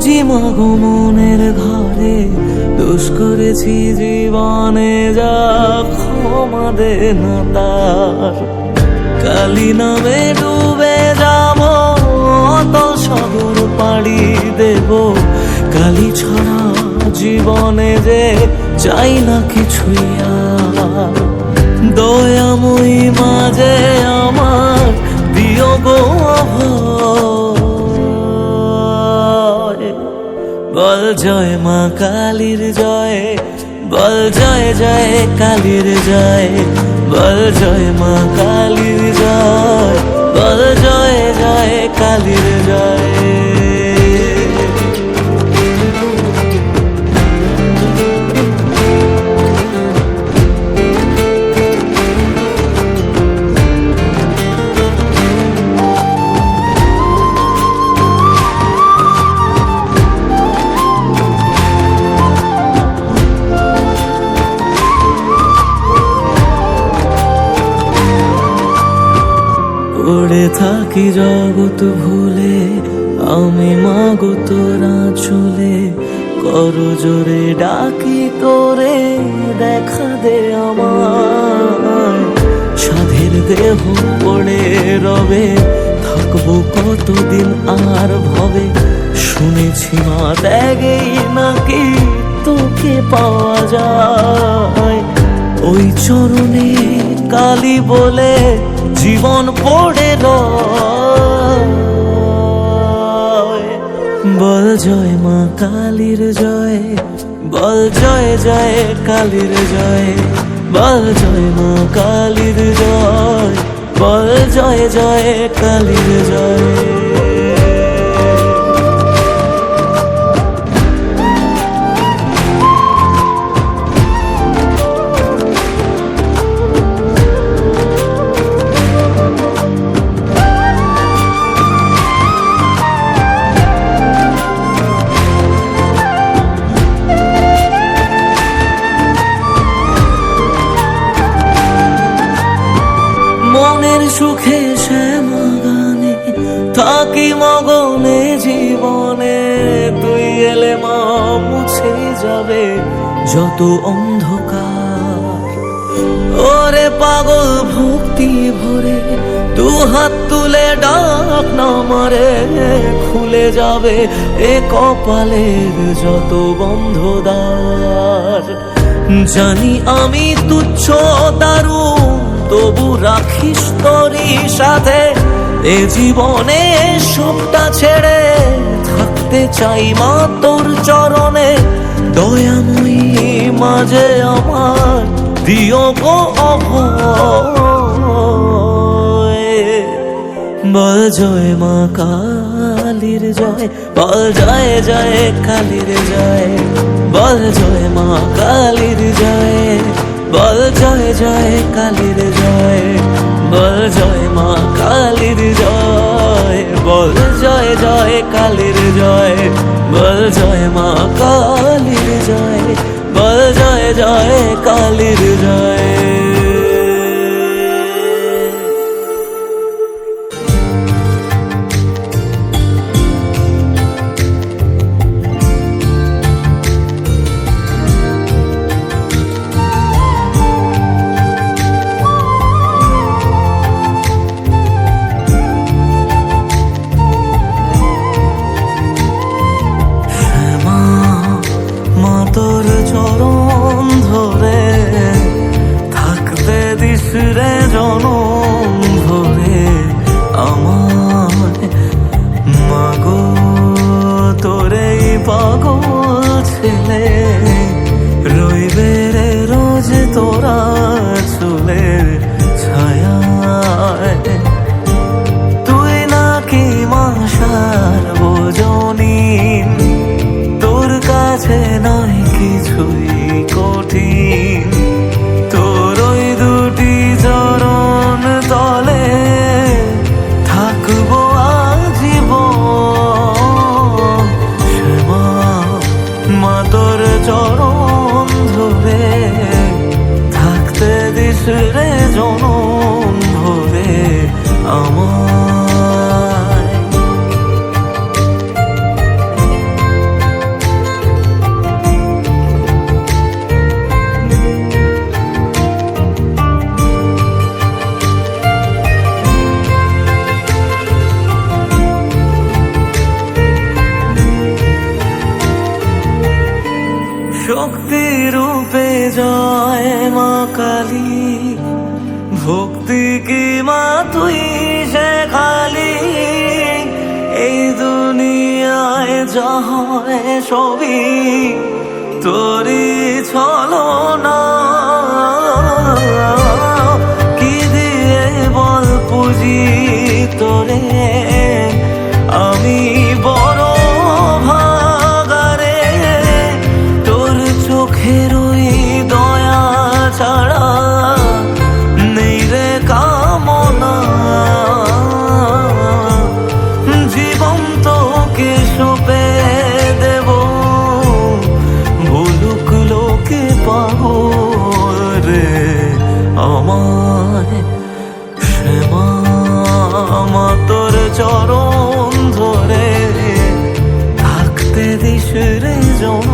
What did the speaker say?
বুঝি মাগো মনের ঘরে দোষ করেছি জীবনে, যা ক্ষমা দে না তার। কালি নামে ডুবে যাব, অতল সাগর পাড়ি দেব, কালি ছাড়া জীবনে যে চাই না কিছুই আর। দয়াময়ী মাঝে আমার বিয়োগ অভয়, বল জয় মা কালীর জয়, বল জয় জয় কালীর জয়, বল জয় মা কালীর জয়, বল জয় জয় কালীর জয়। পড়ে থাকি জগৎ ভুলে, আমি মাগো তোরা চলে, কর জোরে ডাকি তোরে, দেখা দে আমার। সাধের দেহ পড়ে রবে, থাকবো কতদিন আর ভবে, শুনেছি মা ত্যাগেই নাকি তোকে পাওয়া যায়। ওই চরণে কালী বলে জীবন পড়ে রয়, বল জয় মা কালীর জয়, বল জয় জয় কালীর জয়, বল জয় মা কালীর জয়, বল জয় জয় কালীর জয়। মনের সুখে শ্যামা গানে থাকি মগনে জীবনে, তুই এলে মা মুছে যাবে যত অন্ধকার। ওরে পাগল ভক্তি ভরে তু হাত তুলে ডাক না মারে, খুলে যাবে এ কপালের যত বন্ধ দ্বার। জানি আমি তুচ্ছ দারুণ, তবু রাখিস তোরই সাথে, এ জীবনে সবটা ছেড়ে থাকতে চাই মা তোর চরণে। দয়াময়ী মাঝে আমার দিও গো অভয়, বল জয় মা কালীর জয়, বল জয় জয় কালীর জয়, বল জয় মা কালীর জয়, বল জয় জয় কালীর জয়, বল জয় মা কালীর জয়, বল জয় জয় কালীর জয়, বল জয় মা কালীর জয়, বল জয় জয় কালীর জয়। তোর চরণ ধরে থাকতে দিস রে জনম ধরে, আমার মাগো তোরে পাগল ছেলে, রইবে রে রোজ তোরা চুলের ছায়ায়। তুই নাকি মা সার্বজনীন, তোর কাছে নয় কিছুই কঠিন, তোর ওই দুটি চরণ তলে থাকবো আজীবন। শ্যামা মা তোর চরণ ধরে থাক শক্তি রূপে জয় মা কালী, ভক্তি কি মা তুই সে খালি, এই দুনিয়ায় যা হয় সবই তোরই ছলনা। কি দিয়ে বল পুজি তোরে, আমি বড় ভাগারে, তোর চোখের ওই দয়া ছাড়া নেই রে কামনা। জীবন তোকে সঁপে দেব, ভুলুক লোকে পাবো রে আমায়। শ্যামা মা তোর চরণ ধরে থাকতে দিস রে জন।